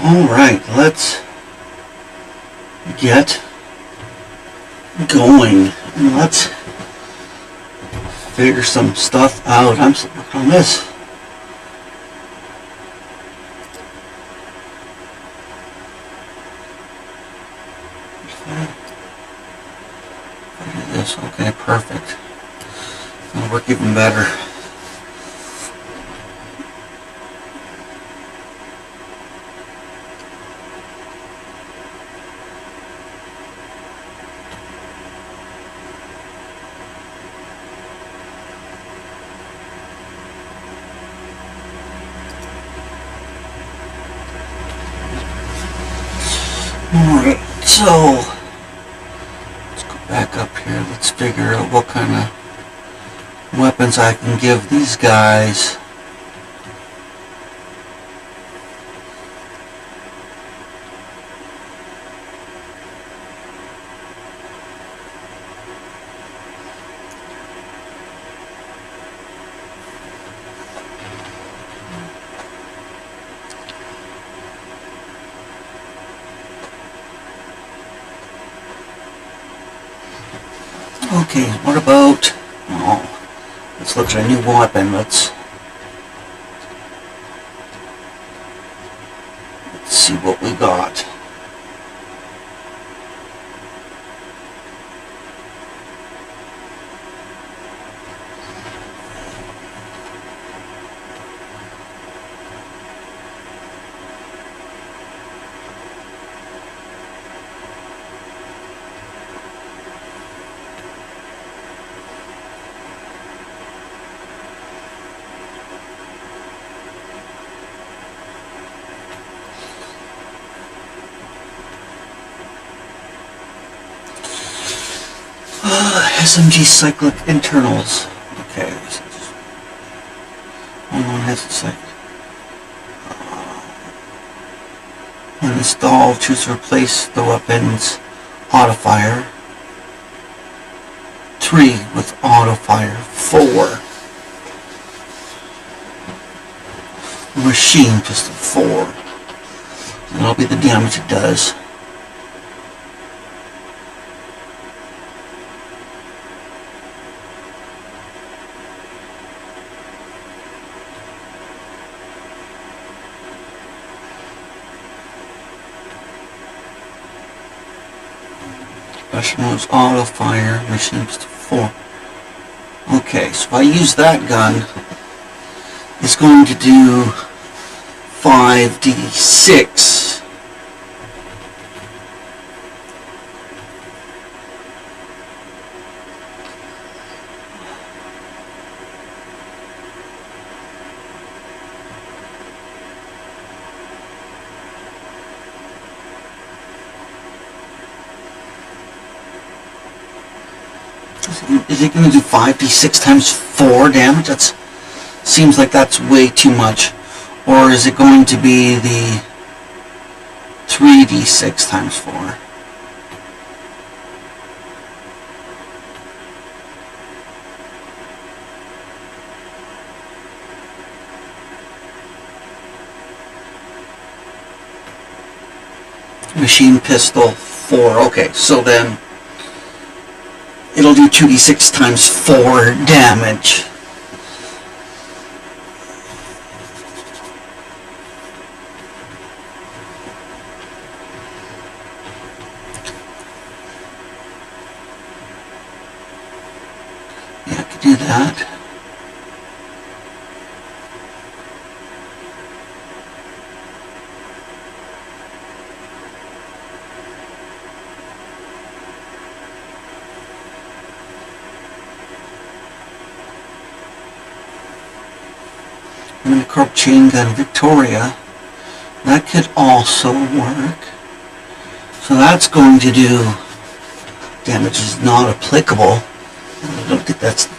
Alright, let's get going. And let's figure some stuff out. I'm still working on this. This. Okay, perfect. It'll work even better. Alright, so let's go back up here. Let's figure out what kind of weapons I can give these guys. Okay, what about, let's look at a new weapon. Let's see what we got. SMG cyclic internals. Okay. One has a cyclic. When installed, choose to replace the weapon's auto-fire. 3 with auto-fire. 4. Machine pistol. 4. And that'll be the damage it does. Special moves, auto fire, machine pistol 4. Okay, so if I use that gun, it's going to do 5d6. Is it going to do 5d6 times 4 damage? That seems like that's way too much. Or is it going to be the 3d6 times 4? Machine pistol 4. Okay, so then it'll do 2d6 times 4 damage. Yeah, I could do that. Minicorp chain gun Victoria. That could also work. So that's going to do damage is not applicable. I don't think that's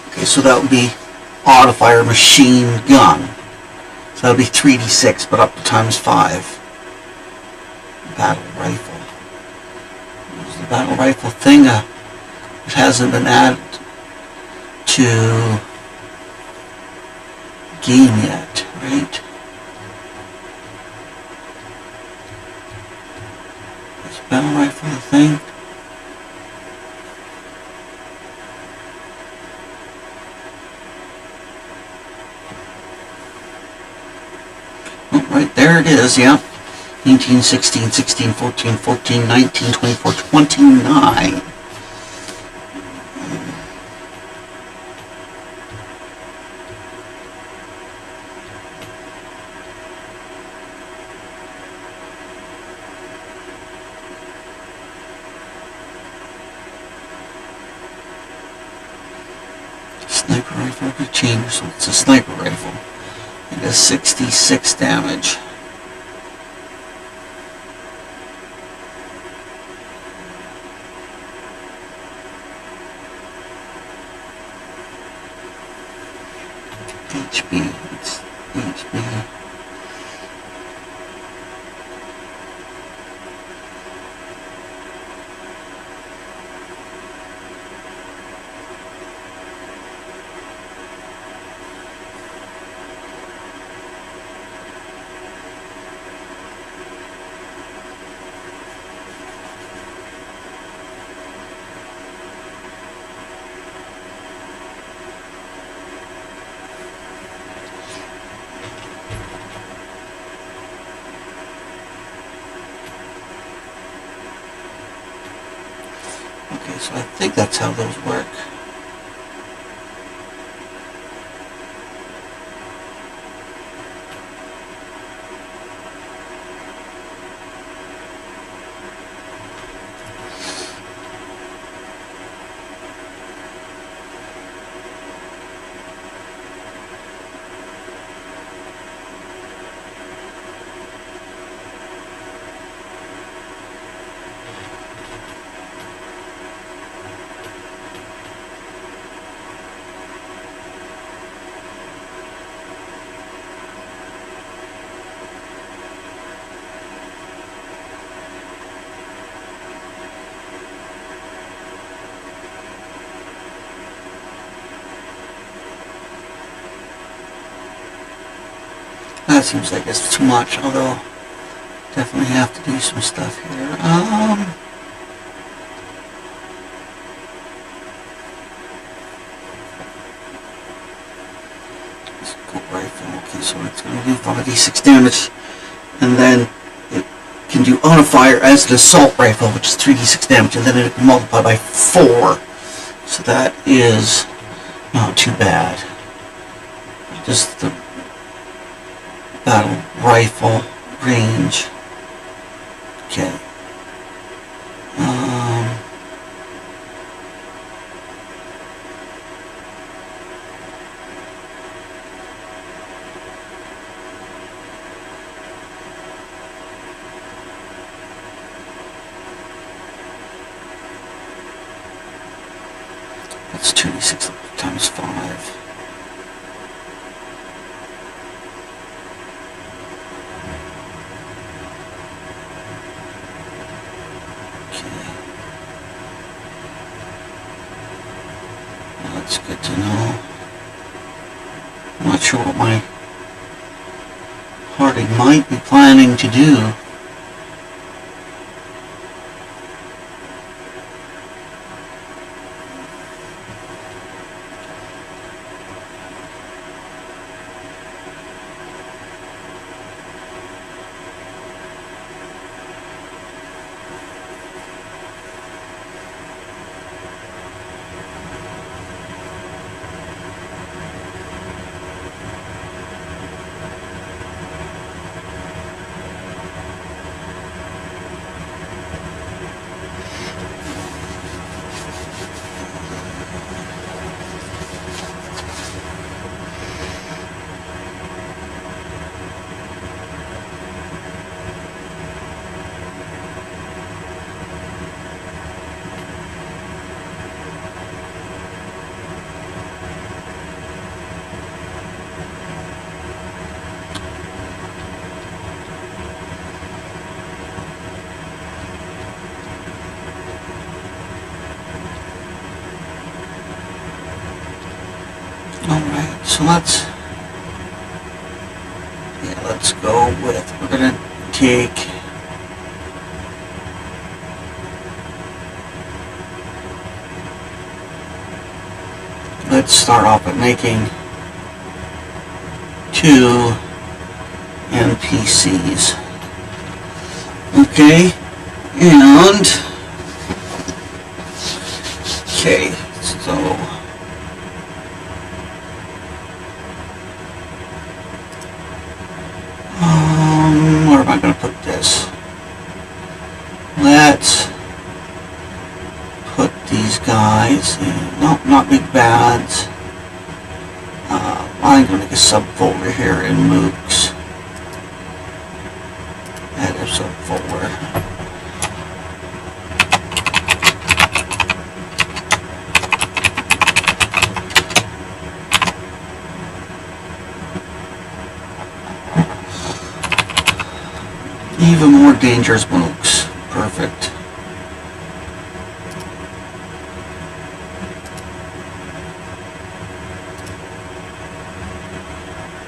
okay. So that would be auto fire machine gun. So that would be 3d6, but up to times 5. Battle rifle. There's the battle rifle thing. It hasn't been added to game yet, right? battle rifle thing. Oh, right there it is, yeah. 19, 16, 16, 14, 14, 19, 24, 29. Sniper rifle could change, so it's a sniper rifle. It does 66 damage. HP, it's HP. Okay, so I think that's how those work. That seems like it's too much, although definitely have to do some stuff here. Scope rifle, okay, so it's going to do 5d6 damage, and then it can do auto fire as an assault rifle, which is 3d6 damage, and then it can multiply by 4. So that is not too bad. Just the battle rifle range. Okay. That's 2d6 times 5. That's good to know. I'm not sure what my party might be planning to do. Alright, so let's go with, we're going to take let's start off at making 2 NPCs. Okay, and okay, so where am I going to put this? Let's put these guys in. Nope, not big bads. I'm going to make a subfolder here in mooks. Add a subfolder. Even more dangerous mooks. Perfect.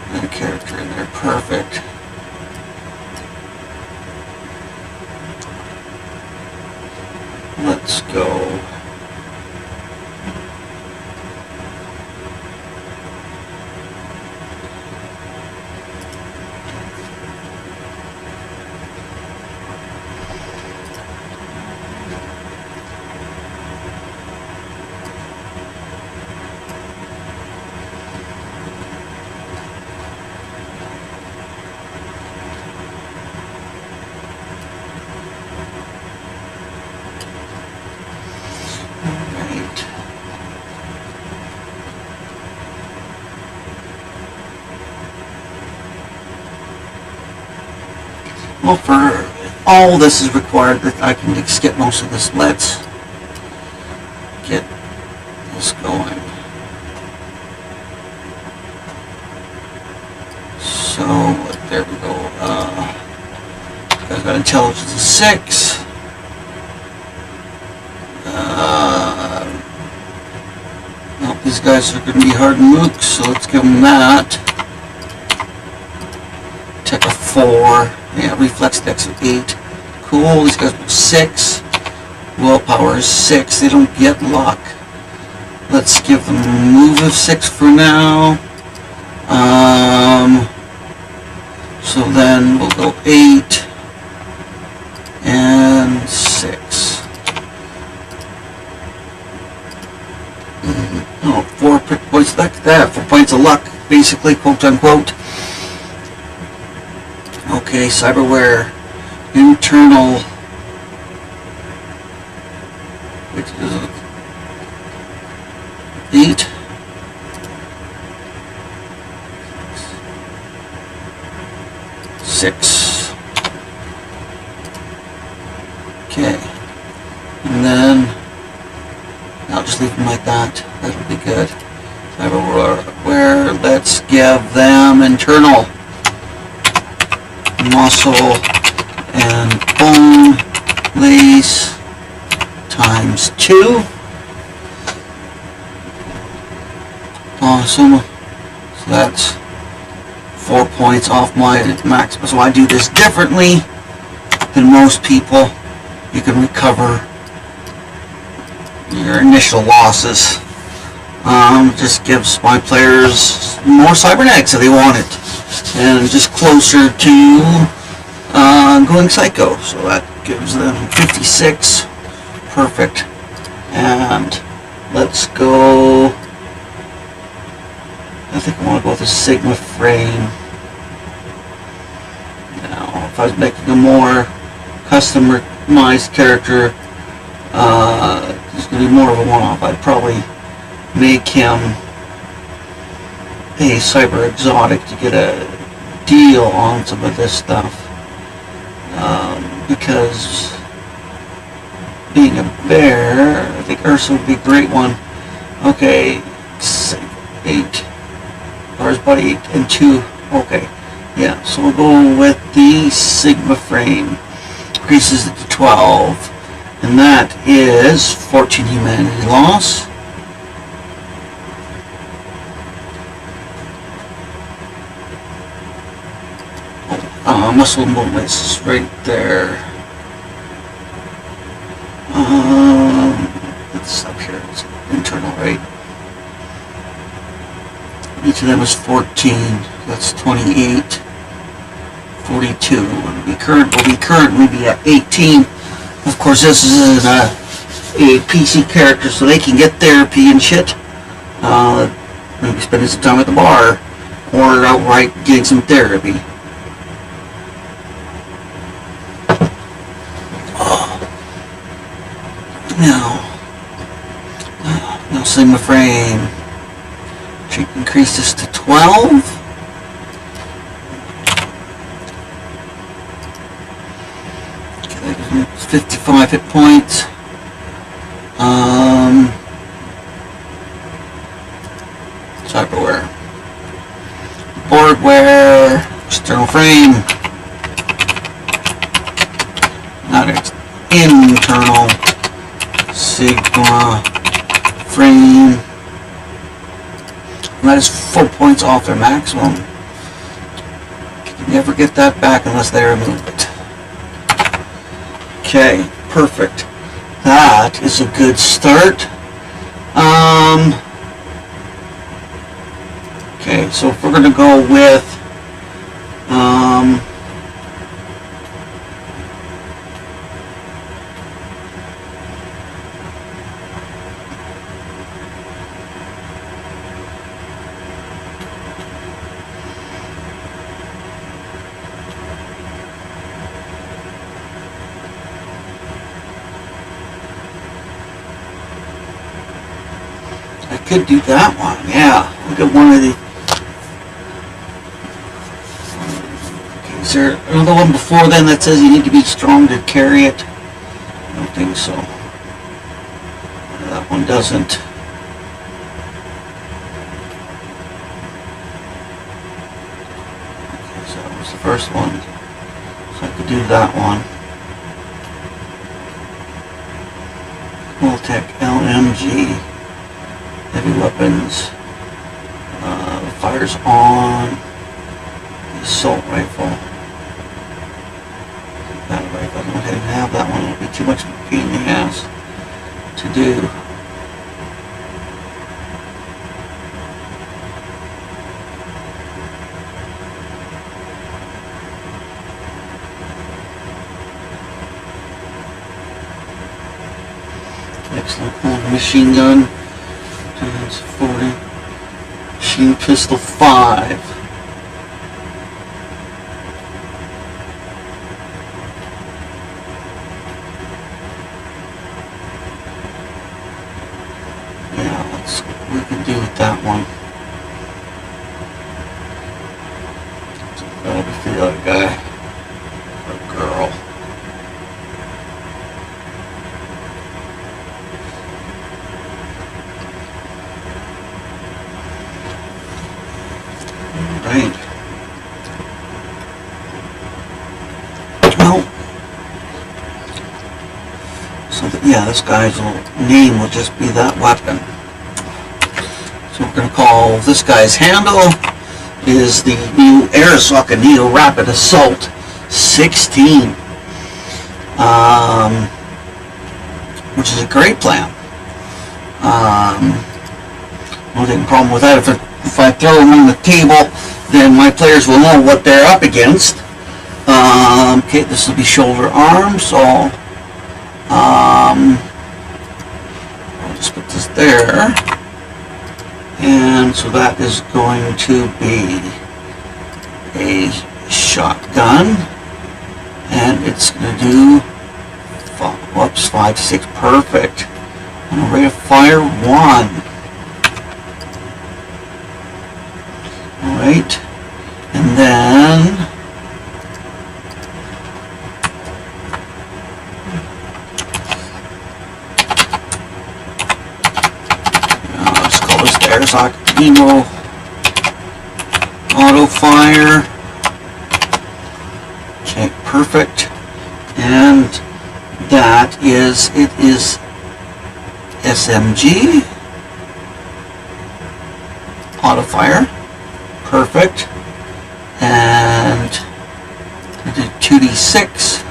And a character in there. Perfect. Let's go. Well, for all this is required that I can skip most of this. Let's get this going. So, there we go. I've got intelligence of 6. Well, these guys are going to be hard mooks, so let's give them that. Tech of 4. Yeah, reflex dex of 8. Cool, these guys are 6. Willpower is 6. They don't get luck. Let's give them a move of 6 for now. So then we'll go 8 and 6. Oh, 4 points like that. 4 points of luck, basically, quote unquote. Okay, cyberware, internal, which is 8, 6, okay, and then I'll just leave them like that. That'll be good. Cyberware, let's give them internal. Muscle and bone lace times 2. Awesome. So that's 4 points off my max. So I do this differently than most people. You can recover your initial losses. Just gives my players more cybernetics if they want it. And just closer to going psycho. So that gives them 56. Perfect. And let's go. I think I want to go with a Sigma frame. Now, if I was making a more customized character, it's going to be more of a one-off. I'd probably make him a cyber exotic to get a deal on some of this stuff, because being a bear, I think Ursa would be a great one. Okay, 8, or his body 8 and 2. Okay, yeah, so we'll go with the Sigma frame. Increases it to 12, and that is 14 humanity loss. Muscle movements is right there. It's up here. It's internal, right? Each of them is 14. That's 28. 42. Will be currently be at 18. Of course, this is a PC character, so they can get therapy and shit. Maybe spending some time at the bar, or outright getting some therapy. Now Sigma frame. Should increase this to 12. Okay, that gives me 55 hit points. Cyberware. Boardware. External frame. Not internal. Sigma frame. And that is 4 points off their maximum. You never get that back unless they remove it. Okay, perfect. That is a good start. Okay, so if we're going to go with I could do that one, yeah. Look at one of the... Okay, is there another one before then that says you need to be strong to carry it? I don't think so. That one doesn't. Okay, so that was the first one. So I could do that one. Tech LMG. Heavy weapons. Fires on the assault rifle. Battle rifle. I don't even have that one. It'll be too much of a pain in the ass to do. Excellent. Machine gun. 40. Machine pistol 5. Yeah, we can do with that one. So that'll be for the other guy. Or girl. Right. Well, so that, yeah, this guy's name will just be that weapon. So we're going to call this guy's handle is the new Arasaka Neo Rapid Assault 16, which is a great plan. Only problem with that, if I throw them on the table, then my players will know what they're up against. Okay, this will be shoulder arm, so I'll just put this there. And so that is going to be a shotgun, and it's going to do 5, 6, perfect. And rate of fire 1. Alright, and then let's call this the Arasaka Neo Auto Fire. Okay, perfect. And that is, it is SMG Auto Fire. Perfect. And I did 2d6.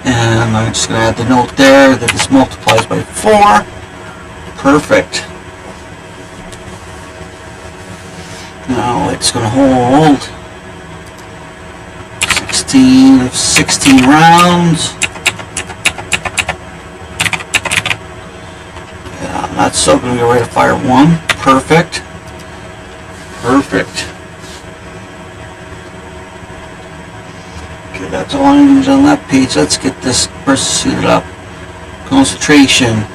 And I'm just going to add the note there that this multiplies by 4. Perfect. Now it's going to hold 16 rounds. Yeah, that's still going to be ready to fire one. Perfect. Perfect. Okay, that's all I need on that page. Let's get this person suited up. Concentration.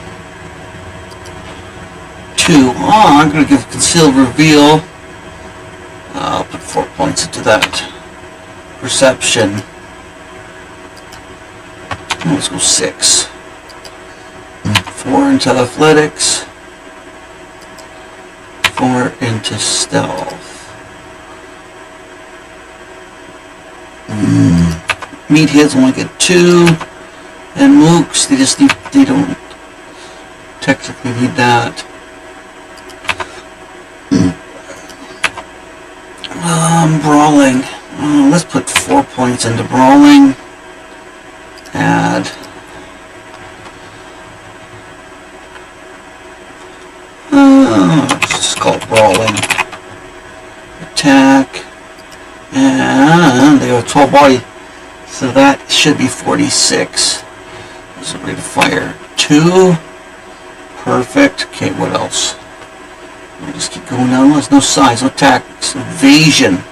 2. Oh, I'm going to give concealed reveal. I'll put 4 points into that. Perception. Let's go 6. 4 into athletics. 4 into stealth. Meatheads only get 2. And mooks, they don't technically need that. Brawling. Let's put 4 points into brawling. Add. Let's just call it brawling. Attack. And they have 12 body. So that should be 46. This is ready to fire. 2. Perfect. Okay, what else? We'll just keep going down. There's no size, no tactics. Evasion.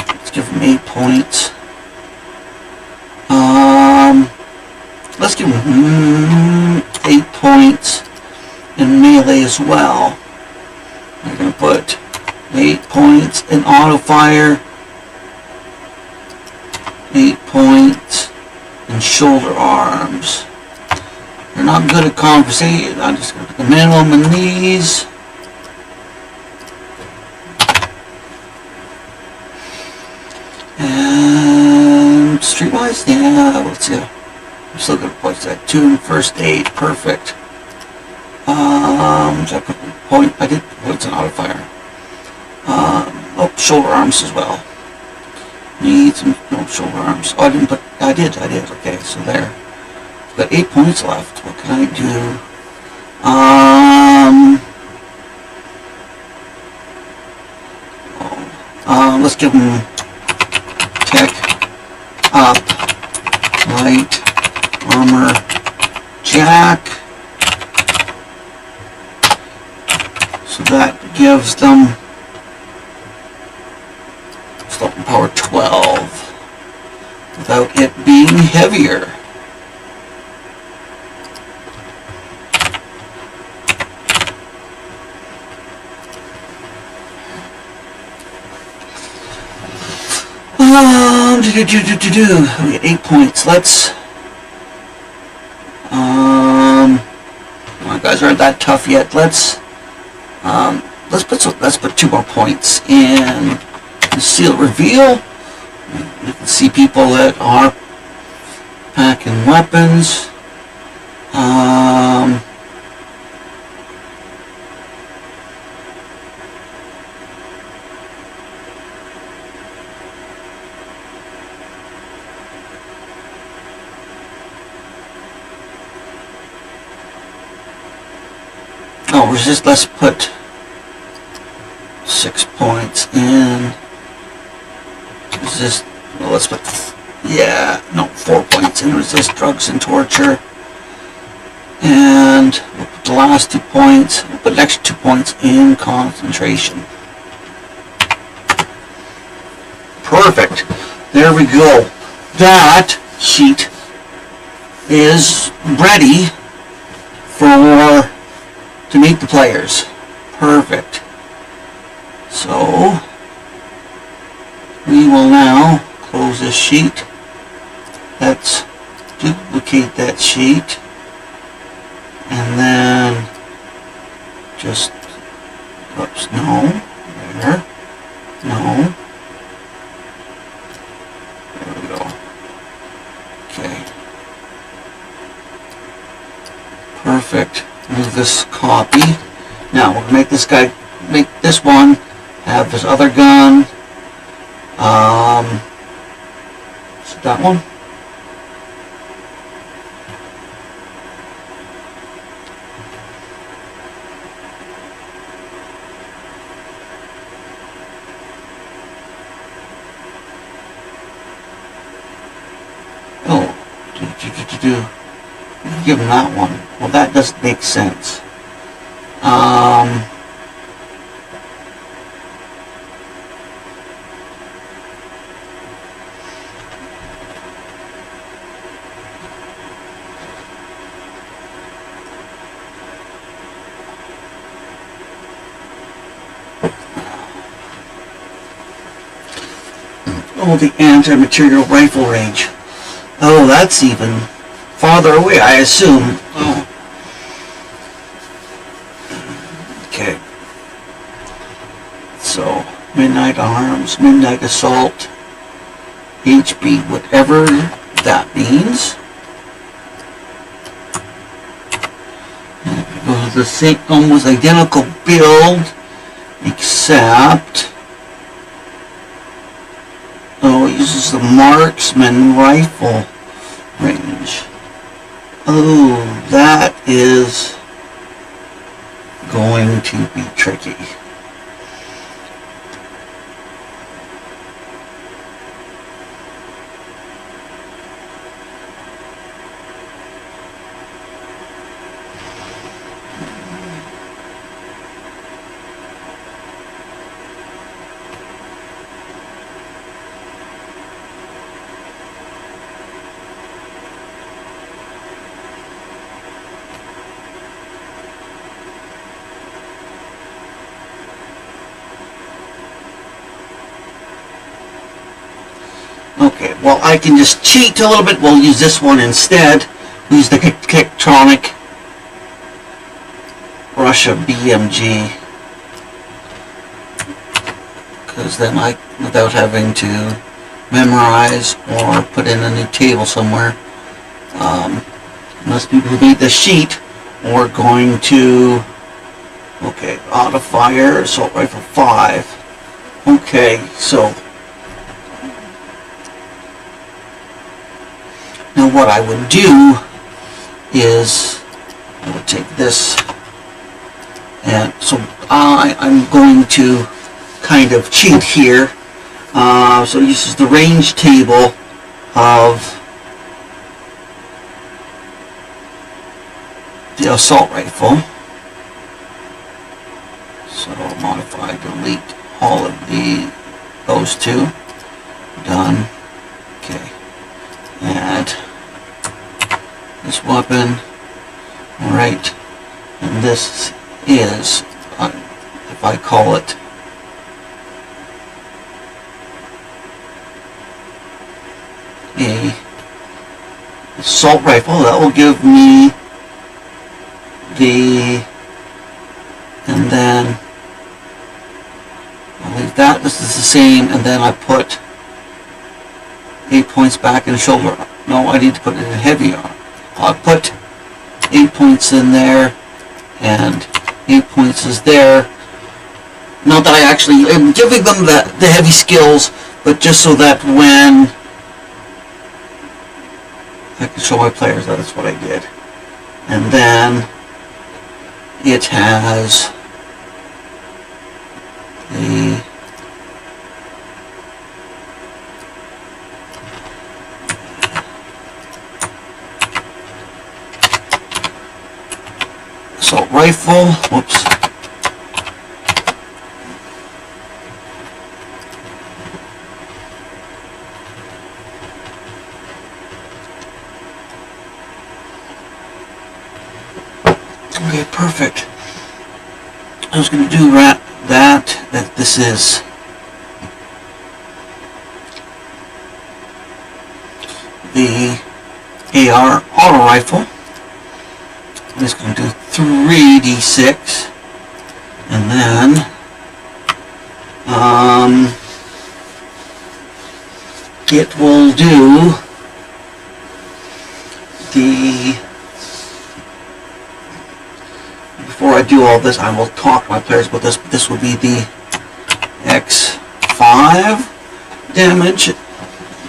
Let's give him 8 points. Let's give him 8 points in melee as well. We're going to put 8 points in auto fire. 8 points in shoulder arms. They're not good at conversation. I'm just going to put the minimum in these. And streetwise, yeah, let's see. I'm still going to put that 2 in first aid. Perfect. So I put a point. I did points in auto fire. Shoulder arms as well. Need some shoulder arms. Oh, I didn't put. I did. Okay, so there. I've got 8 points left. What can I do? Let's give them tech up, light armor, jack. So that gives them stealth power 12 without it being heavier. We get 8 points. Let's my guys aren't that tough yet. Let's put 2 more points in concealed reveal. You can see people that are packing weapons. Resist. Let's put 6 points in resist. Well, let's put 4 points in resist drugs and torture, and we'll put the last 2 points. We'll put an extra 2 points in concentration. Perfect. There we go. That sheet is ready to meet the players. Perfect. So we will now close this sheet. Let's duplicate that sheet and then just no, there, no, there we go. Okay, perfect. Move this copy. Now we'll make this one have this other gun. So that one. do? Give him that one. Well, that doesn't make sense. Oh, the anti-material rifle range. Oh, that's even farther away, I assume. Oh. Okay. So, Midnight Arms, Midnight Assault, HB, whatever that means. Go to the same, almost identical build, except... Oh, it uses the marksman rifle range. Oh, that is going to be tricky. Okay, well, I can just cheat a little bit. We'll use this one instead. Use the Kektronic Russia BMG. Because then I, without having to memorize or put in a new table somewhere, unless people who made the sheet are going to, okay, auto fire, assault rifle 5. Okay, so now what I would do is I would take this, and so I'm going to kind of cheat here. So it uses the range table of the assault rifle. So modify, delete all of those two. Done. Okay. Add this weapon. Alright. And this is, if I call it a assault rifle, that will give me the, and then I'll leave that, this is the same, and then I put 8 points back in shoulder. No, I need to put it in heavy arm. I'll put 8 points in there, and 8 points is there. Not that I actually am giving them the heavy skills, but just so that when I can show my players that that's what I did. And then it has the assault rifle. Whoops. Okay, perfect. I was going to do that this is the AR auto rifle. I'm just going to do 3d6, and then it will do the, before I do all this, I will talk to my players about this, but this will be the X5 damage.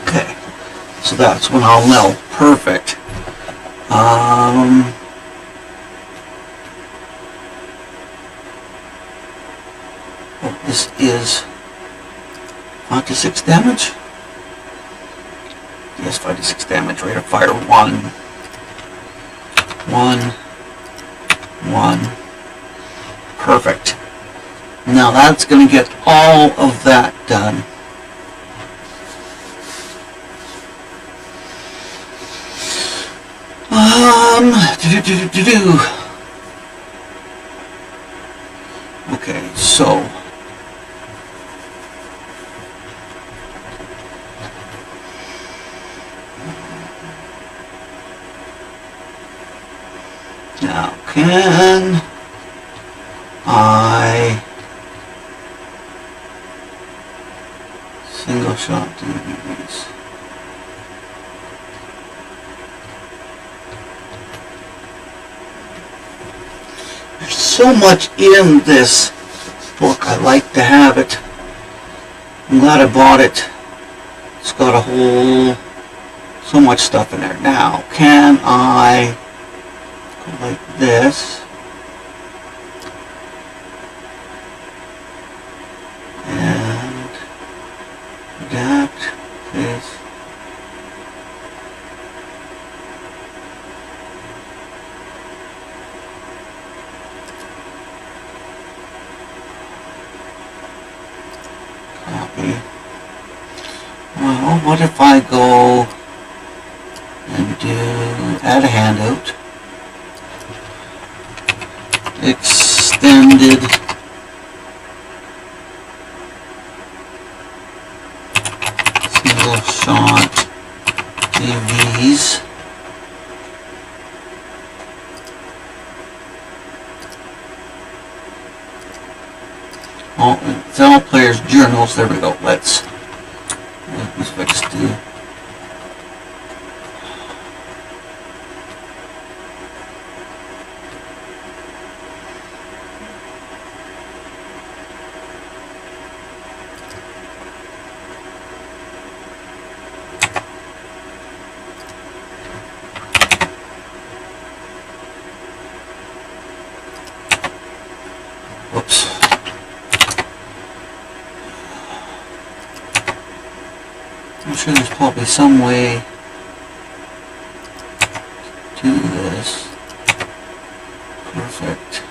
Okay, so that's when I'll know. Perfect. This is 5 to 6 damage. Yes, 5 to 6 damage. Rate of fire 1. 1, 1. Perfect. Now that's going to get all of that done. Okay, so now can I single shot DVDs? There's so much in this book. I like to have it. I'm glad I bought it. It's got a whole, so much stuff in there. Now, can I go like this? And adapt this. Copy. Well, what if I go and do add a handout, extended single shot TVs. Oh, it's all players' journals. There we go. Let's just do. Whoops. I'm sure there's probably some way to do this. Perfect.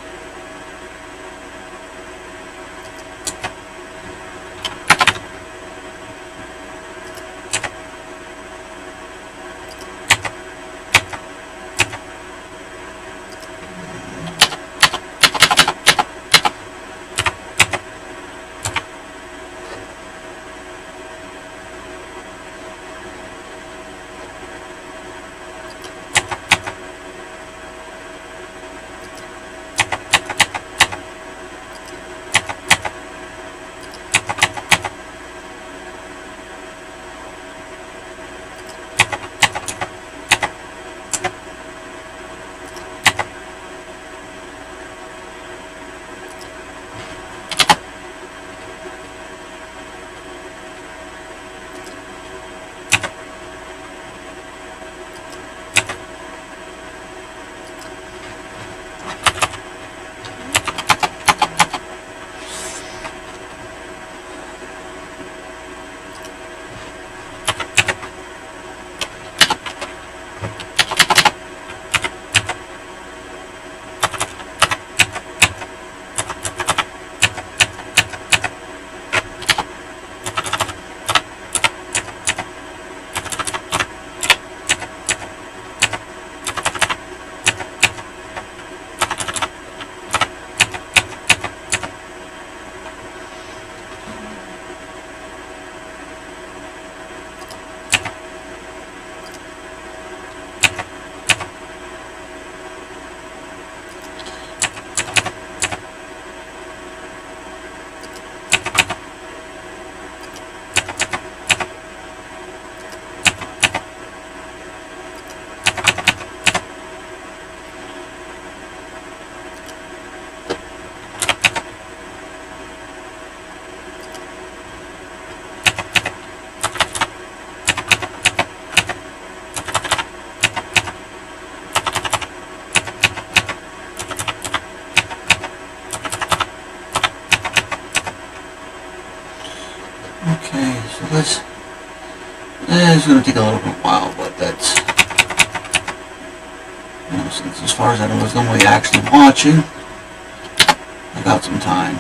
Okay, so this is going to take a little bit while, but that's since as far as I know there's nobody actually watching, I got some time.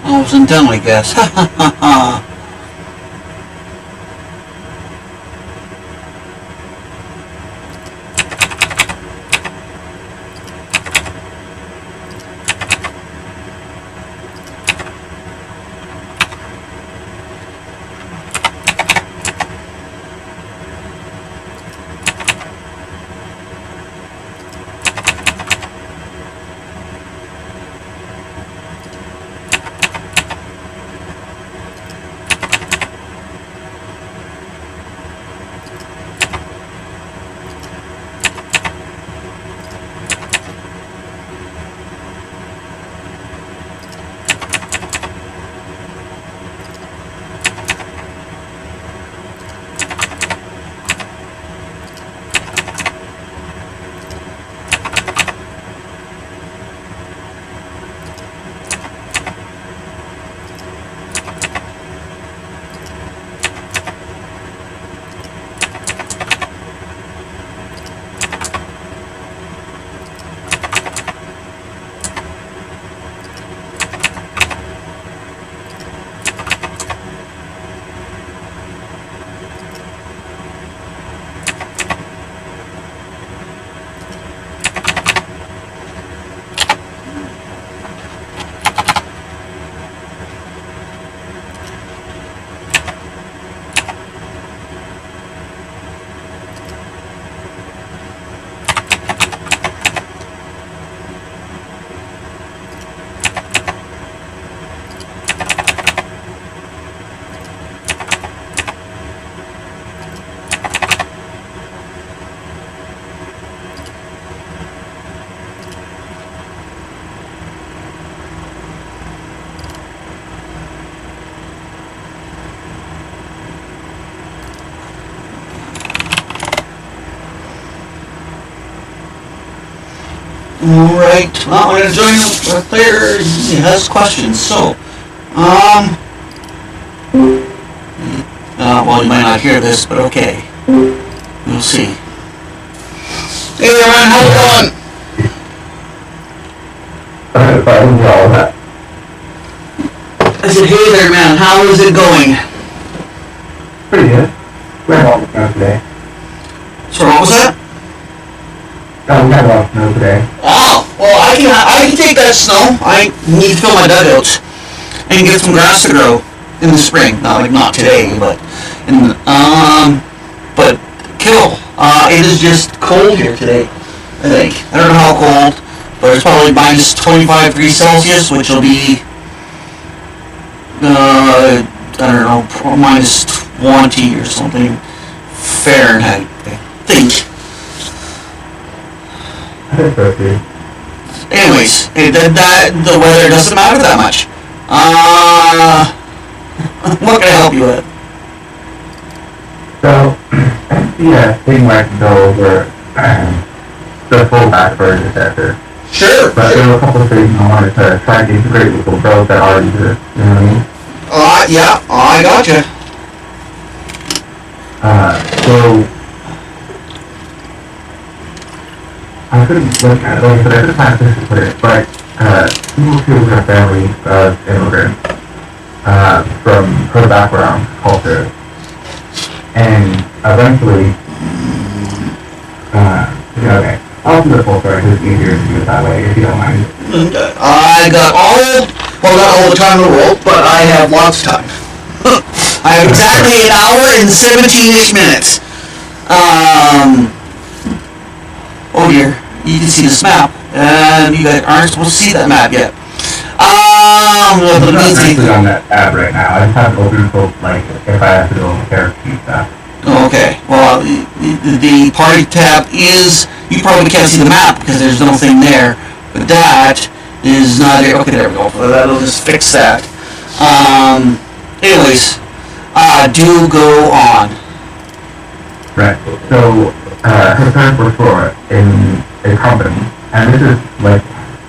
I wasn't done, I guess. Ha ha ha ha. Alright, well, I'm going to join the player. He has questions, so, well, you might not hear this, but okay. We'll see. Hey there, man, how's it going? I said, hey there, man, how is it going? Pretty good. We're all snow today. So what was that? We had a lot of snow today. Oh, well, I can take that snow. I need to fill my dugouts and get some grass to grow in the spring. Not today, but kill. It is just cold here today, I think. I don't know how cold, but it's probably minus 25 degrees Celsius, which will be, I don't know, minus 20 or something Fahrenheit, I think. Anyways, the weather doesn't matter that much. What can I help you with? So, I thing like to go over the full back version sector. Sure. But there were a couple of things I wanted to try to integrate with the pros that already exist. You know what I mean? Yeah, I gotcha. So I couldn't look at it, but I couldn't find a place to put it, but people who have family of immigrants from her background, culture, and eventually, okay, I'll do the full story because it's easier to do it that way, if you don't mind. I got not all the time in the world, but I have lots of time. I have exactly an hour and 17-ish minutes. Oh dear, you can see this map, and you guys aren't supposed to see that map yet. I'm not actually on that tab right now. I just have it open so, if I have to go on the character stuff. Okay, well, the party tab is, you probably can't see the map because there's nothing there, but that is not there. Okay, there we go. That'll just fix that. Anyways, do go on. Right, so, her parents work for in a company, and this is,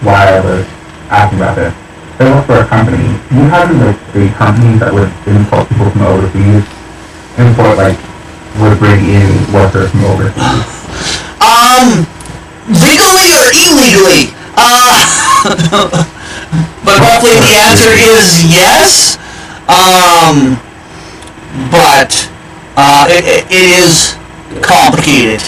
why I was asking about this. They work for a company. Do you have, a company that would import people from overseas? Would bring in workers from overseas? Legally or illegally? But roughly the answer is yes. But it is complicated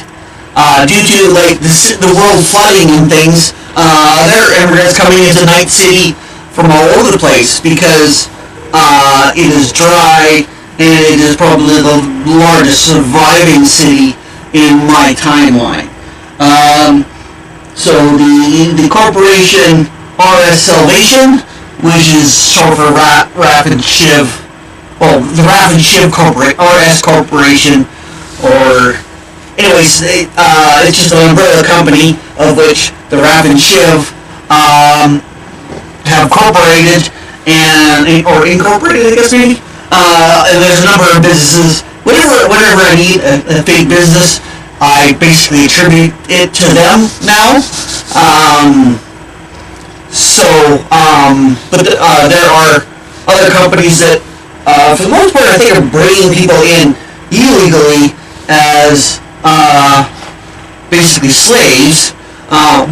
due to like the world flooding and things. There are immigrants coming into Night City from all over the place because it is dry and it is probably the largest surviving city in my timeline. So the corporation RS Salvation, which is short for Rapid Shiv, well, the Rapid Shiv RS Corporation, or anyways, it's just an umbrella company of which the Rapid Shiv have incorporated or incorporated, I guess maybe. And there's a number of businesses. Whenever I need a fake business, I basically attribute it to them now. But there are other companies that, for the most part, I think are bringing people in illegally as basically slaves,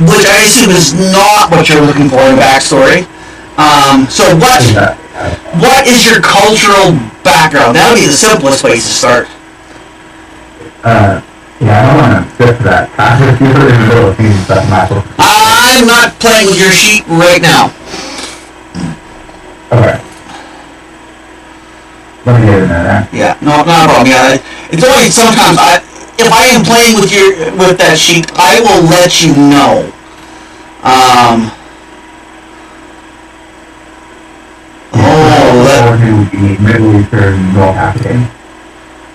which I assume is not what you're looking for in backstory. So what is your cultural background? That would be the simplest place to start. Yeah, I don't want to get to that. If you're in the middle of seeing stuff, I'm not playing with your sheet right now. Okay. Let me get in there then. Yeah, no, not a problem. Yeah, it's only sometimes if I am playing with that sheet, I will let you know. That would be Middle Eastern North African.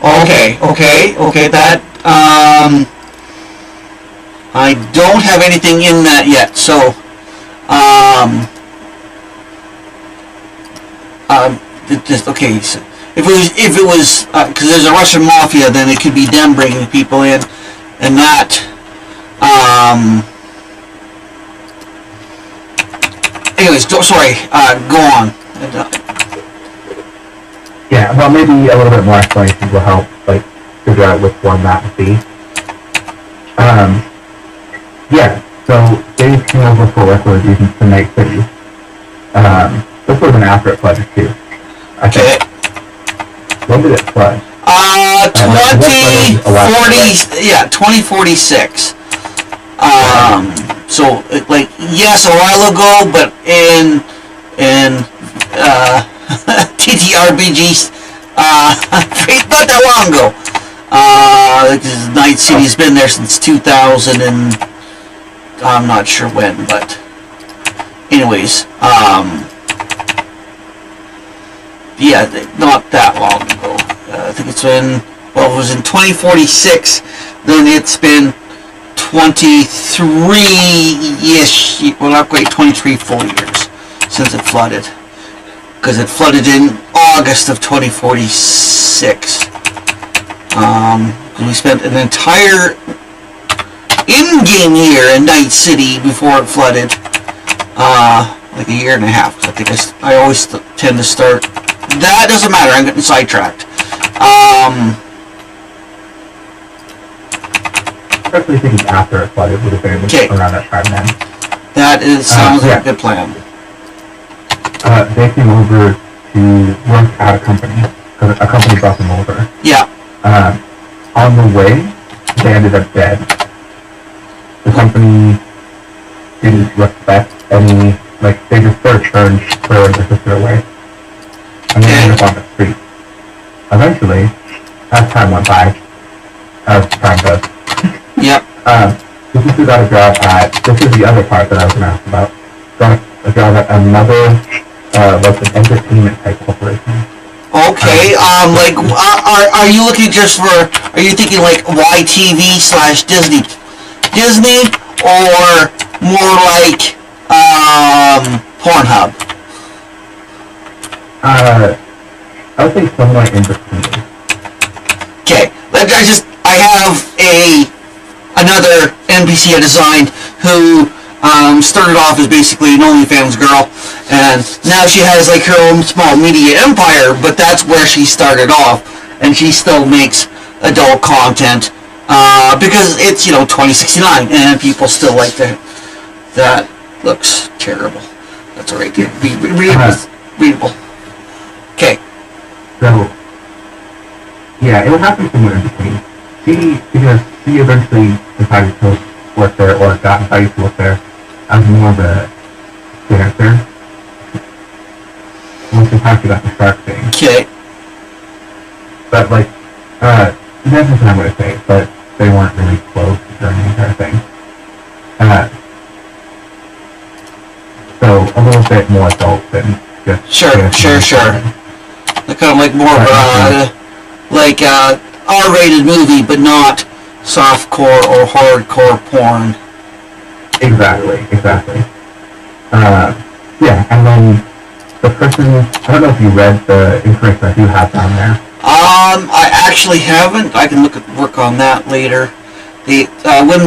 Okay. That I don't have anything in that yet. So just okay. So if it was because there's a Russian mafia, then it could be them bringing people in, and that. Anyways, sorry. Go on. Yeah, well, maybe a little bit more explanation will help, like, figure out which one that would be. Yeah, so Dave came over for record reasons to Night City. This was an after it flooded, too. Okay. When did it flood? 2046. So, like, yes, a while ago, but in TTRPGs, not that long ago. Night City's been there since 2000 and I'm not sure when, but anyways, yeah, not that long ago. I think it's been, well, it was in 2046, then it's been 23-ish, well, not quite 23 full years since it flooded. Because it flooded in August of 2046. We spent an entire in-game year in Night City before it flooded. Like a year and a half. I think I always tend to start. That doesn't matter. I'm getting sidetracked. Especially thinking after it flooded would have been around that time then. That sounds like a good plan. They came over to work at a company, because a company brought them over. Yeah. On the way, they ended up dead. The company didn't respect any, like, they just sort of turned their sister away. And they ended up on the street. Eventually, as time went by, as time does. Yep. This is got a job at, this is the other part that I was going to ask about. Got a job at another, like an entertainment type corporation. Okay, like, are you looking just for, are you thinking like YTV/Disney? Disney, or more like, Pornhub? I would think somewhere in between. Okay, I have another NPC I designed who started off as basically an OnlyFans girl, and now she has like her own small media empire, but that's where she started off, and she still makes adult content because it's, 2069 and people still like that looks terrible. That's all right. Readable. Okay. So, yeah, it would happen somewhere in between. Because she eventually decided to work there, or got invited to work there, as more of a dancer, which is how she got the shark thing. Okay. But, like, that's what I'm going to say, but they weren't really close during the entire thing. So, a little bit more adult than just... Sure. They're kind of like more of a, R-rated movie, but not softcore or hardcore porn. Exactly. Yeah, and then the person... I don't know if you read the information that you have down there. I actually haven't. I can work on that later. When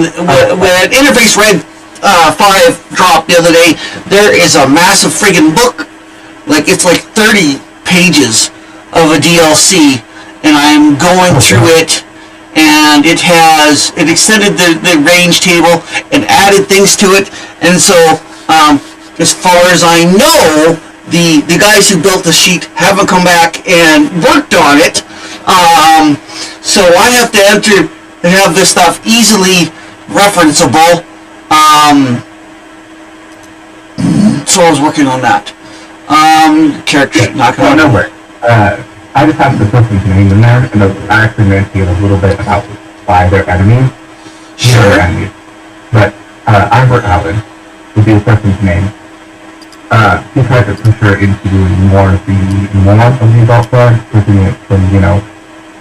Interface Red 5 dropped the other day, there is a massive friggin' book. It's like 30 pages of a DLC, and I'm going through it, and it extended the range table and added things to it, and so as far as I know, the guys who built the sheet haven't come back and worked on it, so I have to have this stuff easily referenceable, so I was working on that. Character not going to work. I just have the person's name in there, and I actually managed to get a little bit about why they're enemies. Sure. They're enemies. But Albert Allen would be the person's name. He tried to push her into doing more of the adult side, pushing it from,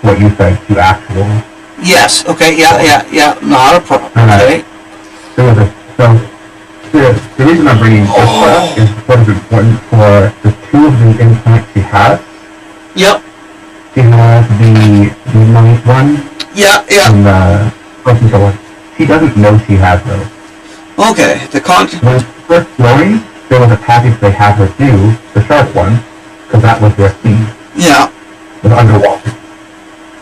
what you said to actual. Yes, okay, yeah, not a problem, okay. The reason I'm bringing this up is what is important for the two of the implants she has. Yep. She has the money one. Yeah. And the personal one. She doesn't know she has those. Okay, when she first joined, there was a package they had her do, the shark one, because that was their theme. Yeah. With underwater.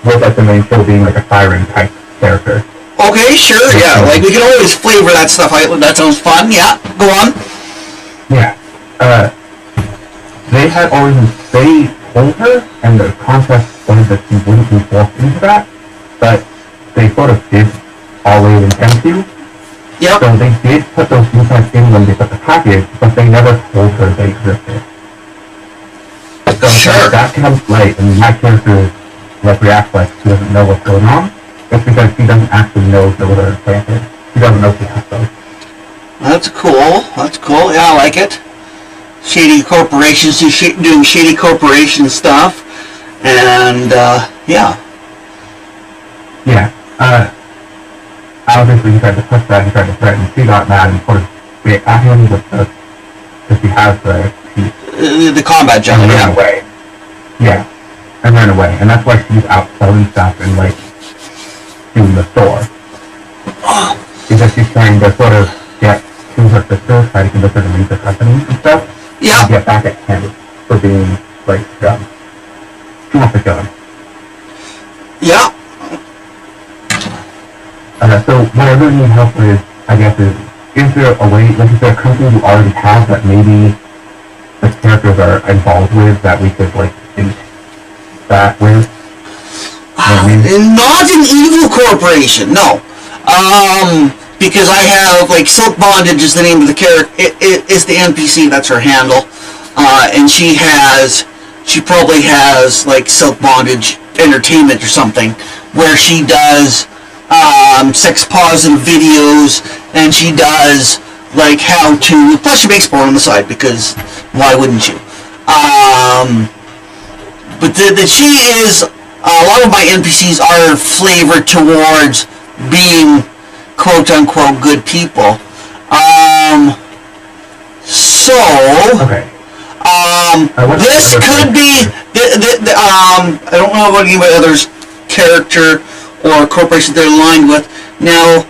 With the main show being like a siren type character. Okay, sure, yeah. We can always flavor that stuff. That sounds fun. Yeah, go on. Yeah. They told her, and the contract was that she wouldn't be forced into that, but they sort of did always intend to. Yep. So they did put those insights in when they put the package, but they never told her they existed. So sure. That comes late, and my character reacts like she doesn't know what's going on. It's because she doesn't actually know those are implanted. She doesn't know she has those. That's cool. Yeah, I like it. Shady corporations doing shady corporation stuff, and yeah. Yeah. Obviously, he tried to push that. He tried to threaten. She got mad and sort of bit at him because he has the combat jump. And ran away. Yeah, and ran away, and that's why she's out selling stuff and doing the store. Because she's trying to sort of get to her sister, try to convince her to leave the company and stuff. Yeah. And get back at him for being, dumb. She wants to kill him. Yeah. So what I really need help with, I guess, is there a way, is there a company you already have that maybe the characters are involved with that we could, think that with? Not an evil corporation, no. Because I have, Silk Bondage is the name of the character. It's the NPC, that's her handle. And she probably has, Silk Bondage Entertainment or something, where she does sex positive videos, and she does, how to, plus she makes porn on the side, because why wouldn't you? But she is, a lot of my NPCs are flavored towards being quote-unquote good people. Okay. This could be, I don't know about any other's character or corporation they're aligned with. Now,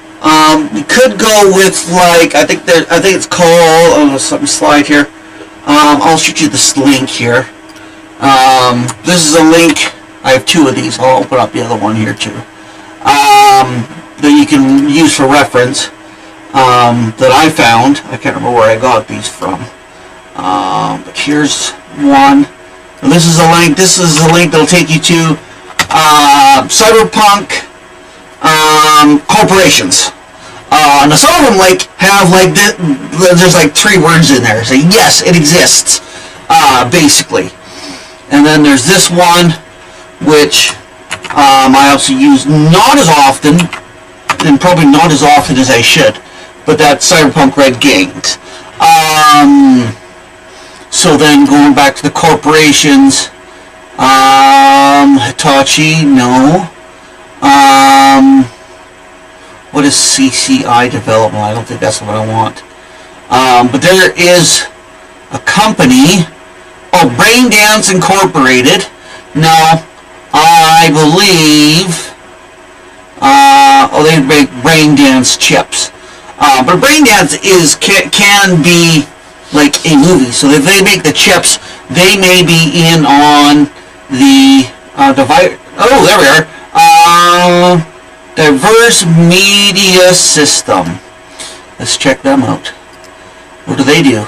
we could go with, I think it's called, some slide here. I'll shoot you this link here. This is a link. I have two of these. I'll open up the other one here too. That you can use for reference. That I found. I can't remember where I got these from. But here's one. And this is a link. This is a link that'll take you to Cyberpunk corporations. Now some of them have there's 3 words in there. So yes, it exists, basically. And then there's this one, which I also use not as often, and probably not as often as I should. But that's Cyberpunk Red Gangs. So then going back to the corporations, Hitachi, no. What is CCI Development? I don't think that's what I want. But there is a company, Braindance Incorporated. Now, I believe, they make Braindance chips. But Braindance can be like a movie. So if they make the chips, they may be in on the device. Oh, there we are. Diverse Media System. Let's check them out. What do they do?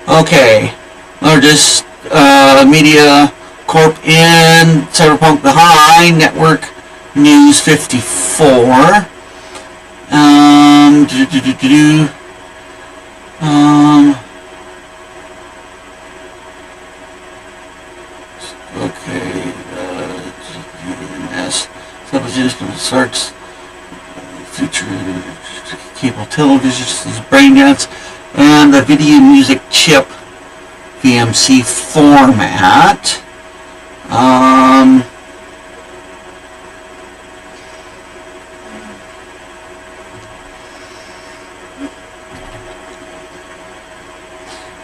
Okay, they're just Media Corp in Cyberpunk the High Network News 54. Okay, starts future cable television, this is Braindance, and the video music chip VMC format.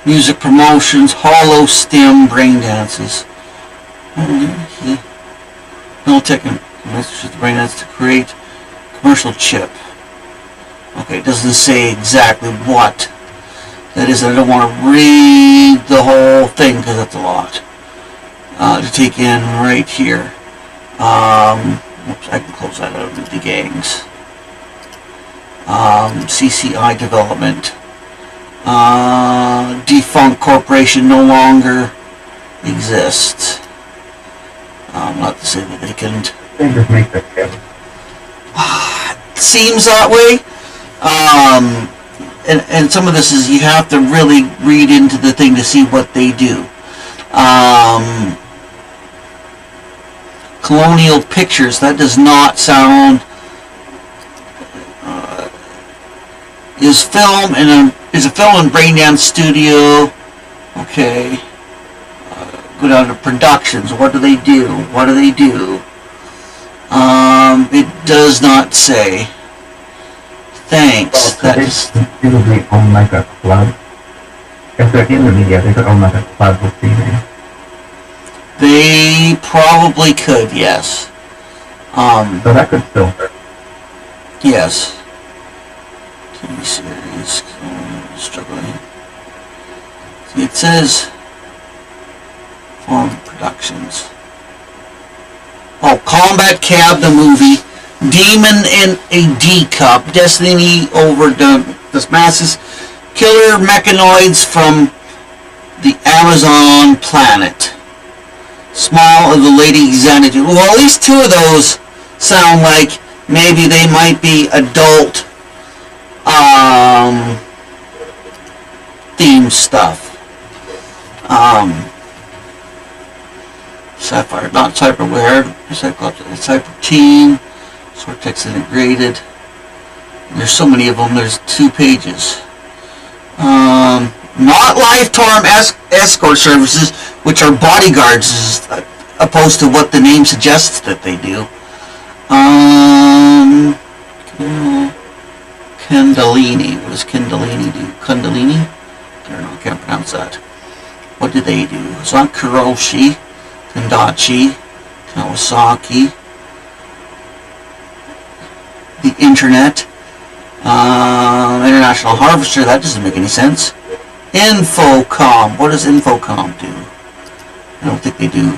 Music promotions, hollow stem Braindances. No technical message with Braindance to create commercial chip. Okay, it doesn't say exactly what that is. I don't want to read the whole thing because that's a lot to take in right here. Oops, I can close that out of the gangs. CCI Development. Defunct corporation no longer exists. Not to say that they couldn't. They just make the chip. Seems that way. And some of this is you have to really read into the thing to see what they do. Colonial Pictures, that does not sound is a film in Braindance Studio. Okay. Go down to productions. What do they do? What do they do? It does not say. Thanks. Well, they probably own like a club. If they're in the media, they could own like a club with TV. They probably could, yes. So that could still hurt. Yes. TV series. Struggling. See, it says Forum Productions. Oh, Combat Cab the movie. Demon in a D Cup. Destiny over the masses. Killer mechanoids from the Amazon planet. Smile of the Lady Xanadu. Well, at least 2 of those sound like maybe they might be adult theme stuff. Sapphire, not Cyberware, Cyber Team, Sortex Integrated. There's so many of them, there's 2 pages. Not Lifetime Escort Services, which are bodyguards, as opposed to what the name suggests that they do. Kundalini. What does Kundalini do? Kundalini? I don't know, I can't pronounce that. What do they do? It's not Kuroshi, Kandachi, Kawasaki, the Internet, International Harvester, that doesn't make any sense. Infocom. What does Infocom do? I don't think they do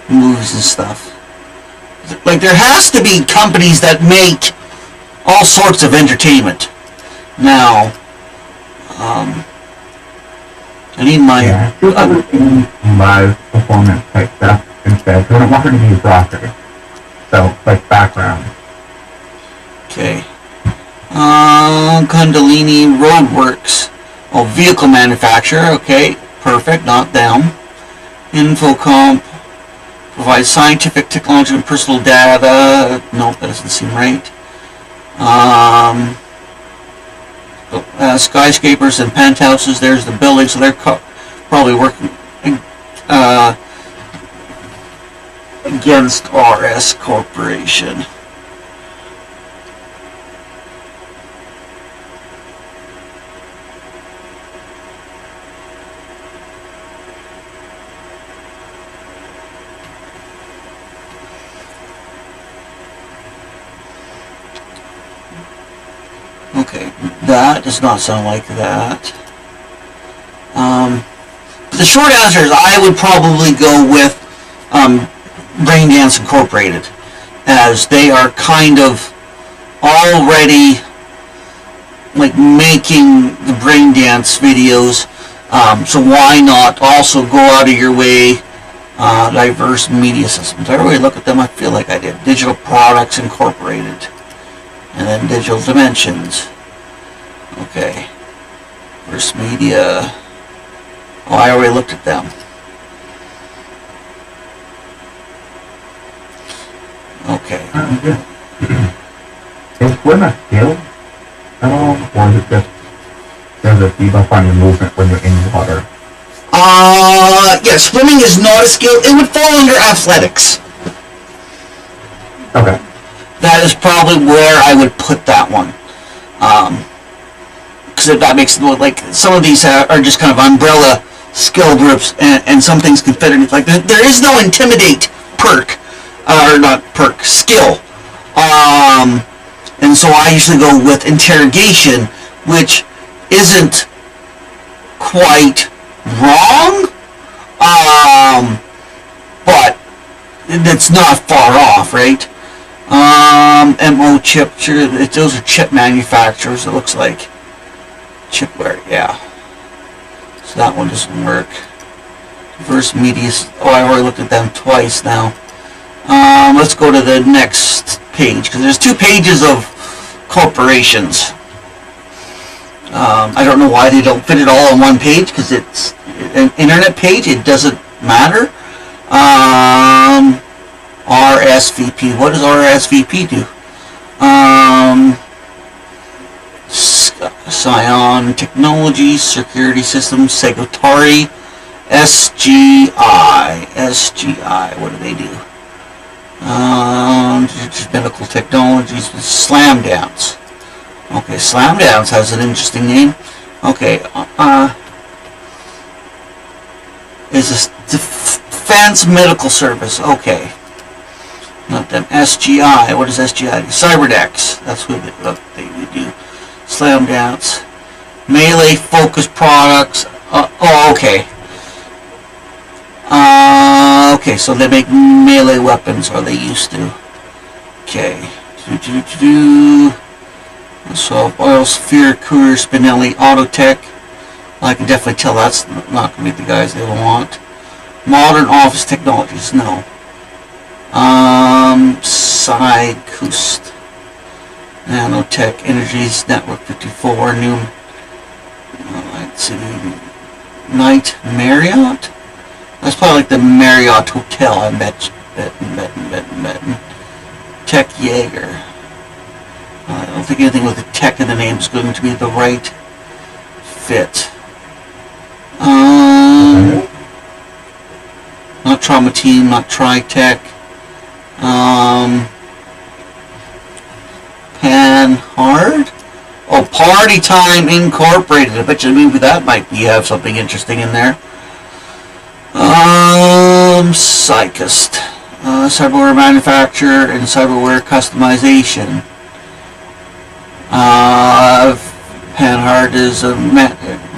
movies and stuff. Like, there has to be companies that make all sorts of entertainment. Now, I need my... Yeah, she'll probably be live performance type stuff instead, so I don't want her to be a rocker. So, like background. Okay. Kundalini Roadworks. Oh, vehicle manufacturer. Okay, perfect. Not them. Infocomp. Provides scientific, technology, and personal data. Nope, that doesn't seem right. Skyscrapers and penthouses. There's the building, so they're probably working against RS Corporation. Okay, that does not sound like that. The short answer is I would probably go with Braindance Incorporated, as they are kind of already like making the Braindance videos. So why not also go out of your way? Diverse media systems. I really look at them. I feel like I did. Digital Products Incorporated. And then Digital Dimensions. Okay. First Media. Oh, I already looked at them. Okay. Is swim a skill at all, or is it just does it debuff on your movement when you're in water? Yeah, swimming is not a skill. It would fall under athletics. Okay. That is probably where I would put that one. Because that makes it look like some of these are just kind of umbrella skill groups, and some things can fit underneath. Like there is no intimidate perk, or not perk, skill. And so I usually go with interrogation, which isn't quite wrong, but it's not far off, right? MO chip, those are chip manufacturers, it looks like. Chipware, yeah. So that one doesn't work. Diverse media, oh, I already looked at them twice now. Let's go to the next page, because there's 2 pages of corporations. I don't know why they don't fit it all on one page, because it's an internet page, it doesn't matter. RSVP, what does RSVP do? Scion Technologies, Security Systems, Segotari, SGI, what do they do? Medical Technologies, Slam Dance. Okay, Slam Dance has an interesting name. Okay, is a Defense Medical Service. Okay, not them. SGI. What does SGI do? Cyberdex. That's what they do. Slam Dance. Melee Focused Products. Okay. Okay, so they make melee weapons, or they used to. Okay. So Oil Sphere, Courier, Spinelli, Autotech. I can definitely tell that's not going to be the guys they want. Modern Office Technologies, no. Sidecoost. Nanotech Energies, Network 54, New. Let's see. Night Marriott? That's probably like the Marriott Hotel, I bet. Tech Jaeger. I don't think anything with the tech in the name is going to be the right fit. Not Trauma Team, not Tritech. Panhard? Oh, Party Time Incorporated. I bet you maybe that might be have something interesting in there. Psychist. Cyberware manufacturer and cyberware customization. Panhard is a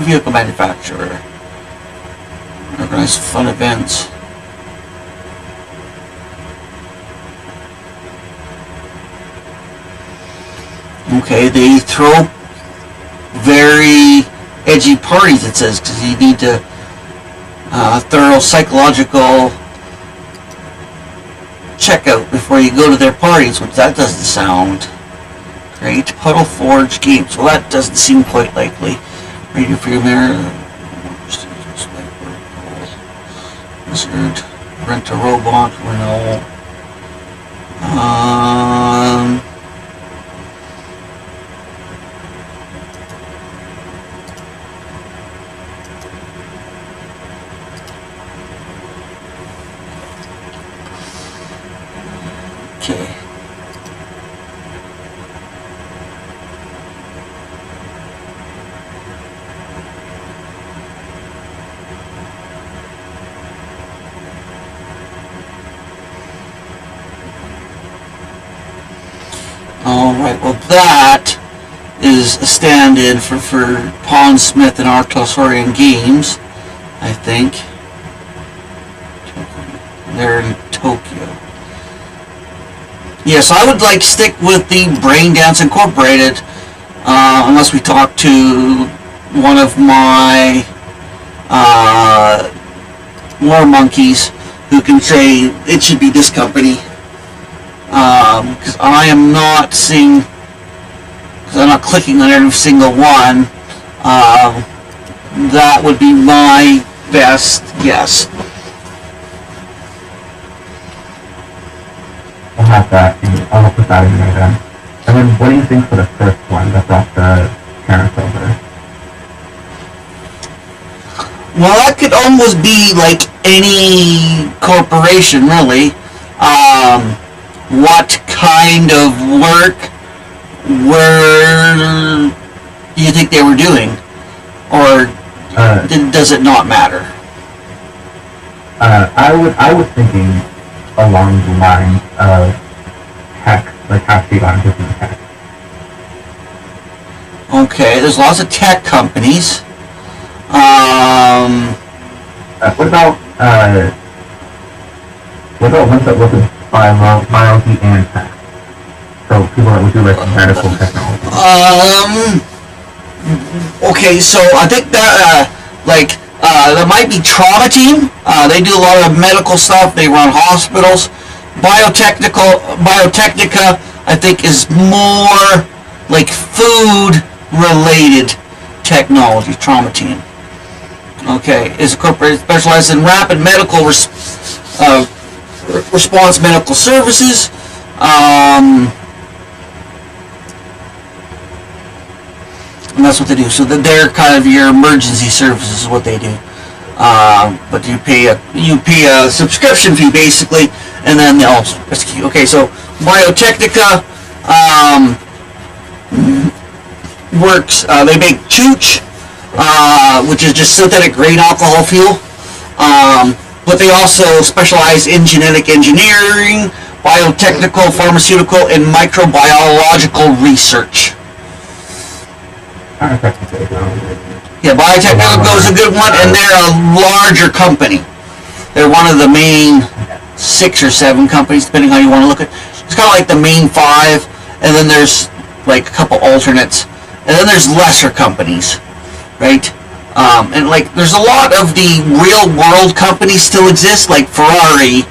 vehicle manufacturer. Organize fun events. Okay, they throw very edgy parties, it says, because you need to thorough psychological checkout before you go to their parties, which that doesn't sound great. Puddle Forge Games. Well, that doesn't seem quite likely. Radio for your mirror. Wizard. Rent a robot. Renault. Okay. Alright, well that is a stand-in for Pawn Smith and Arctosaurian Games, I think. They're in Tokyo. Yes, I would like stick with the Braindance Incorporated, unless we talk to one of my war monkeys who can say it should be this company. Because I am not seeing, because I'm not clicking on every single one. That would be my best guess. I'll have that, I'll put that in there then. And then what do you think for the first one that brought the parents over? Well, that could almost be like any corporation, really. What kind of work were you think they were doing? Or does it not matter? I was thinking along the lines of tech, like how Elon is in tech. Okay, there's lots of tech companies. What about ones that look at biology and tech? So people that would do like medical technology. Okay, so I think that there might be trauma team. They do a lot of medical stuff. They run hospitals. Biotechnica, I think, is more like food related technology. Trauma team. Okay, is a corporate specialized in rapid medical response medical services. And that's what they do. So they're kind of your emergency services is what they do. But you pay a subscription fee basically, and then they'll rescue you. Okay, so Biotechnica works. They make chooch, which is just synthetic grain alcohol fuel. But they also specialize in genetic engineering, biotechnical, pharmaceutical, and microbiological research. Yeah, Biotechnical is a good one, and they're a larger company. They're one of the main 6 or 7 companies, depending how you want to look at it. It's kind of like the main 5, and then there's like a couple alternates, and then there's lesser companies, right? And like there's a lot of the real world companies still exist, like Ferrari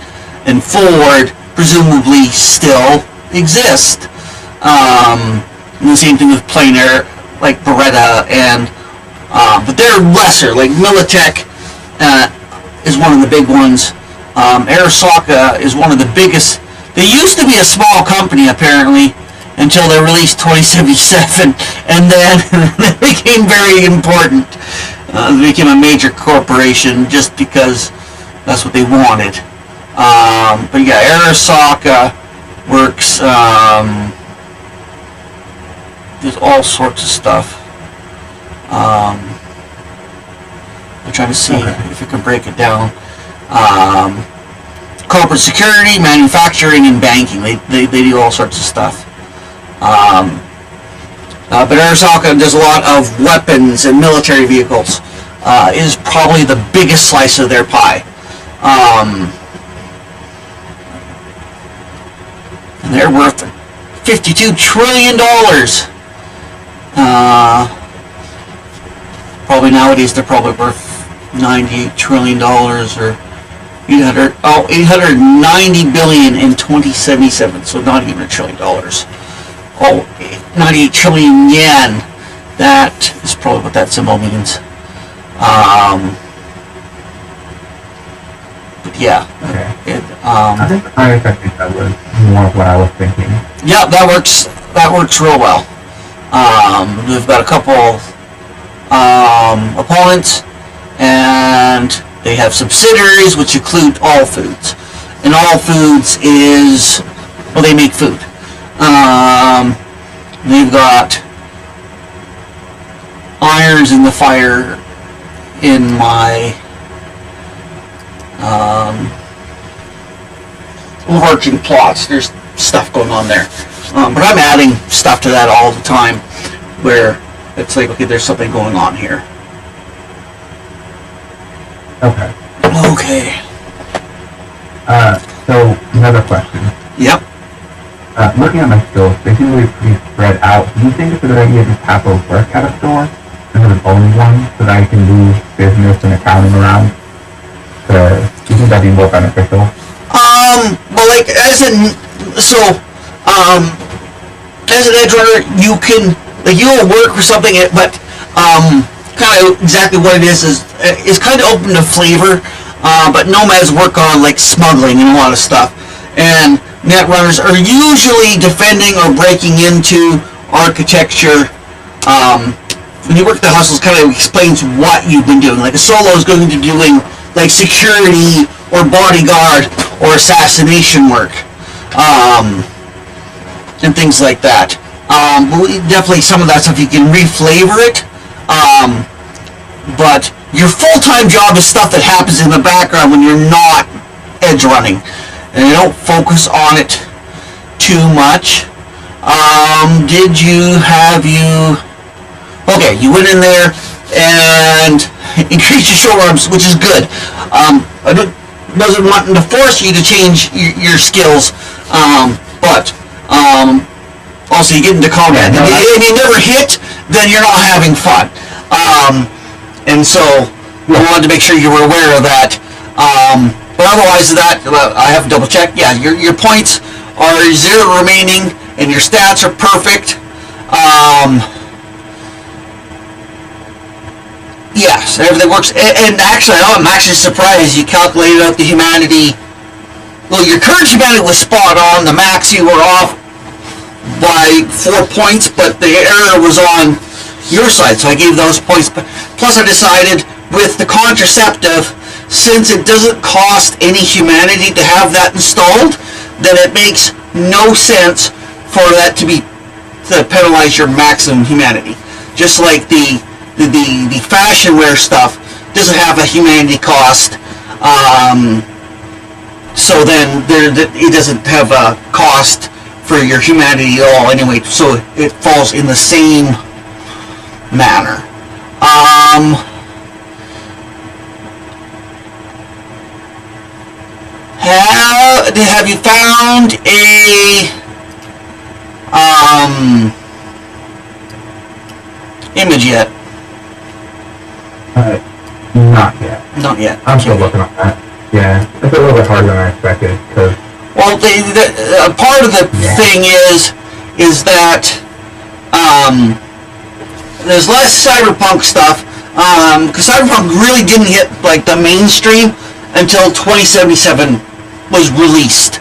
and Ford presumably still exist. And the same thing with Plain Air, like Beretta, and but they're lesser. Like Militech is one of the big ones. Arasaka is one of the biggest. They used to be a small company apparently until they released 2077, and then they became very important. They became a major corporation just because that's what they wanted. But yeah, Arasaka works. There's all sorts of stuff. I'm trying to see if we can break it down. Corporate security, manufacturing, and banking. They do all sorts of stuff. But Arasaka does a lot of weapons and military vehicles. Is probably the biggest slice of their pie. And they're worth $52 trillion. probably nowadays they're probably worth $98 trillion or 890 billion in 2077, so not even $1 trillion. Oh, 98 trillion yen. That is probably what that symbol means. But yeah. Okay. I think that was more of what I was thinking. Yeah, that works real well. We've got a couple opponents, and they have subsidiaries, which include All Foods. And All Foods is, well, they make food. They've got irons in the fire in my overarching plots. There's stuff going on there. But I'm adding stuff to that all the time where it's like, okay, there's something going on here. Okay. Okay. So another question. Yep. Looking at my skills, they seem to be pretty spread out. Do you think it's a good idea to have those work at a store instead of only one so that I can do business and accounting around? Do you think that'd be more beneficial? Well, like, as an edge runner, you can, like, you'll work for something, but, kind of exactly what it is kind of open to flavor, but nomads work on, like, smuggling and a lot of stuff, and net runners are usually defending or breaking into architecture. When you work the hustles, kind of explains what you've been doing. Like, a solo is going to be doing, like, security or bodyguard or assassination work, and things like that. Definitely some of that stuff you can reflavor it, but your full-time job is stuff that happens in the background when you're not edge running, and you don't focus on it too much. Okay, you went in there and increased your short arms, which is good. I wasn't wanting to force you to change your skills, but also you get into combat, and you never hit, then you're not having fun. And so I wanted to make sure you were aware of that. But otherwise of that, I have to double check. Yeah, your points are 0 remaining, and your stats are perfect. Yes, everything works. And actually, I'm actually surprised you calculated out the humanity. Well, your current humanity was spot on. The max you were off by 4 points, but the error was on your side, so I gave those points. Plus, I decided with the contraceptive, since it doesn't cost any humanity to have that installed, then it makes no sense for that to penalize your maximum humanity. Just like the fashion wear stuff doesn't have a humanity cost, so then it doesn't have a cost for your humanity at all anyway, so it falls in the same manner. Have you found a image yet? Not yet. Not yet. I'm still looking at that. Yeah, it's a little bit harder than I expected. Well, part of the thing is that there's less Cyberpunk stuff, because Cyberpunk really didn't hit like the mainstream until 2077 was released.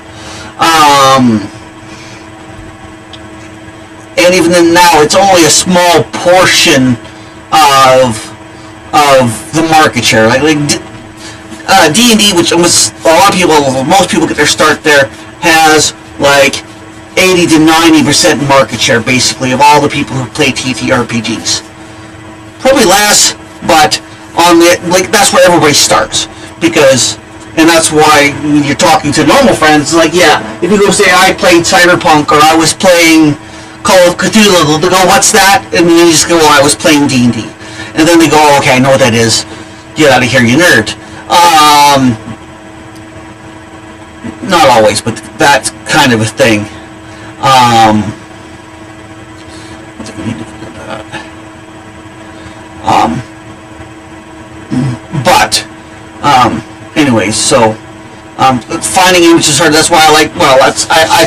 And even then now, it's only a small portion of the market share. Like D&D, which most people get their start there, has like 80 to 90% market share, basically, of all the people who play TTRPGs. Probably less, but that's where everybody starts, and that's why when you're talking to normal friends, like, yeah, if you go say I played Cyberpunk or I was playing Call of Cthulhu, they go, what's that? And then you just go, well, I was playing D&D. And then they go, oh, okay, I know what that is. Get out of here, you nerd. Not always, but that's kind of a thing. I think we need to look at that. anyways, so finding images hard. That's why I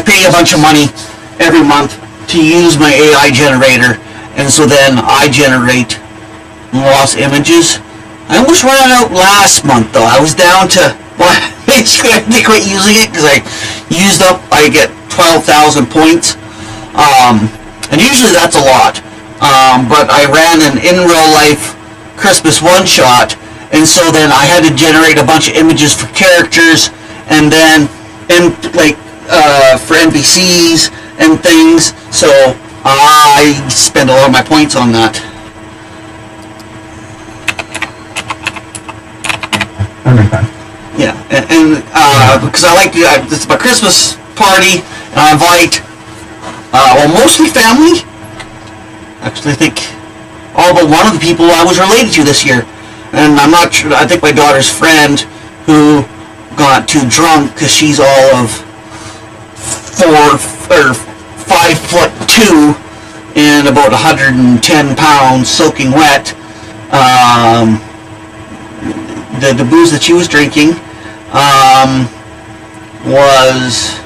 pay a bunch of money every month to use my AI generator, and so then I generate lost images. I almost ran out last month though. I was down to basically I had to quit using it because I get 12,000 points, and usually that's a lot. But I ran an in real life Christmas one shot, and so then I had to generate a bunch of images for characters, and then for NPCs and things. So I spend a lot of my points on that. That makes sense. Yeah, and because I like to, this is my Christmas party, and I invite mostly family. Actually, I think all but one of the people I was related to this year, and I'm not sure. I think my daughter's friend who got too drunk because she's all of 5'2" and about 110 pounds, soaking wet. The booze that she was drinking was